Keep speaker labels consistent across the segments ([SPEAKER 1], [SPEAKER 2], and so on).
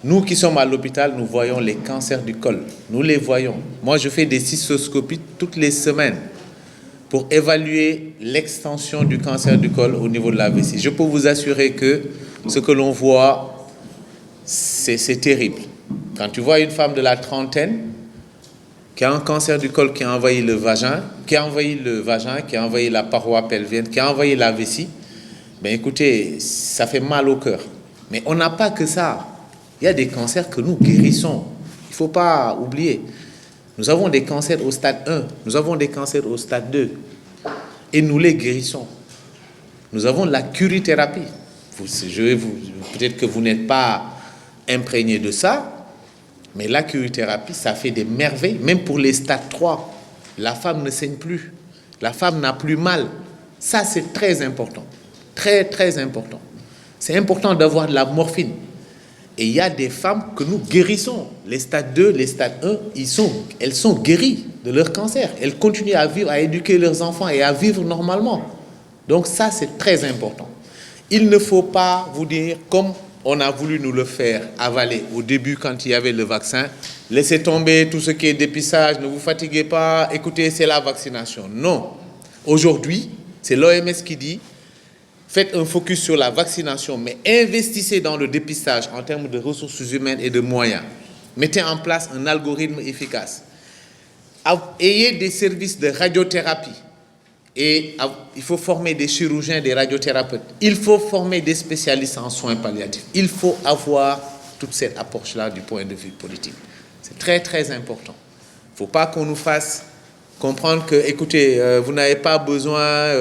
[SPEAKER 1] Nous qui sommes à l'hôpital, nous voyons les cancers du col. Nous les voyons. Moi, je fais des cystoscopies toutes les semaines pour évaluer l'extension du cancer du col au niveau de la vessie. Je peux vous assurer que ce que l'on voit, c'est terrible. Quand tu vois une femme de la trentaine qui a un cancer du col qui a envahi le vagin, qui a envahi la paroi pelvienne, qui a envahi la vessie, ben écoutez, ça fait mal au cœur. Mais on n'a pas que ça. Il y a des cancers que nous guérissons. Il ne faut pas oublier. Nous avons des cancers au stade 1, nous avons des cancers au stade 2. Et nous les guérissons. Nous avons la curithérapie. Peut-être que vous n'êtes pas imprégné de ça, mais la curithérapie, ça fait des merveilles. Même pour les stades 3, la femme ne saigne plus. La femme n'a plus mal. Ça, c'est très important. Très, très important. C'est important d'avoir de la morphine. Et il y a des femmes que nous guérissons. Les stades 2, les stades 1, elles sont guéries de leur cancer. Elles continuent à vivre, à éduquer leurs enfants et à vivre normalement. Donc ça, c'est très important. Il ne faut pas vous dire, comme on a voulu nous le faire avaler au début quand il y avait le vaccin, laissez tomber tout ce qui est dépistage, ne vous fatiguez pas, écoutez, c'est la vaccination. Non. Aujourd'hui, c'est l'OMS qui dit, faites un focus sur la vaccination, mais investissez dans le dépistage en termes de ressources humaines et de moyens. Mettez en place un algorithme efficace. Ayez des services de radiothérapie. Et il faut former des chirurgiens, des radiothérapeutes. Il faut former des spécialistes en soins palliatifs. Il faut avoir toute cette approche-là du point de vue politique. C'est très, très important. Il ne faut pas qu'on nous fasse comprendre que, écoutez, vous n'avez pas besoin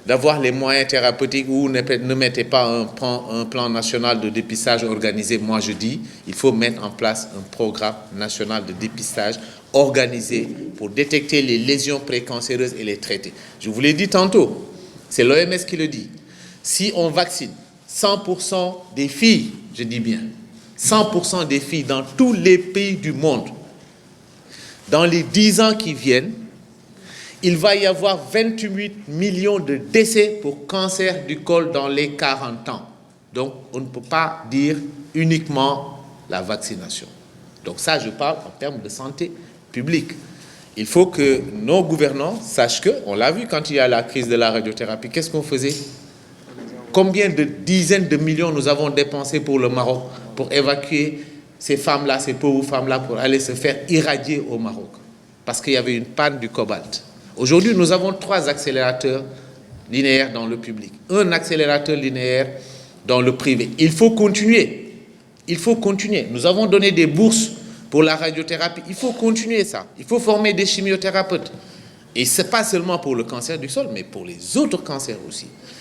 [SPEAKER 1] d'avoir les moyens thérapeutiques ou ne mettez pas un plan national de dépistage organisé. Moi, je dis, il faut mettre en place un programme national de dépistage organisé pour détecter les lésions précancéreuses et les traiter. Je vous l'ai dit tantôt, c'est l'OMS qui le dit. Si on vaccine 100% des filles, je dis bien, 100% des filles dans tous les pays du monde, dans les 10 ans qui viennent, il va y avoir 28 millions de décès pour cancer du col dans les 40 ans. Donc, on ne peut pas dire uniquement la vaccination. Donc ça, je parle en termes de santé publique. Il faut que nos gouvernants sachent que, on l'a vu quand il y a la crise de la radiothérapie, qu'est-ce qu'on faisait? Combien de dizaines de millions nous avons dépensé pour le Maroc, pour évacuer ces femmes-là, ces pauvres femmes-là, pour aller se faire irradier au Maroc, parce qu'il y avait une panne du cobalt. Aujourd'hui, nous avons 3 accélérateurs linéaires dans le public, un accélérateur linéaire dans le privé. Il faut continuer. Il faut continuer. Nous avons donné des bourses pour la radiothérapie. Il faut continuer ça. Il faut former des chimiothérapeutes. Et ce n'est pas seulement pour le cancer du sol, mais pour les autres cancers aussi.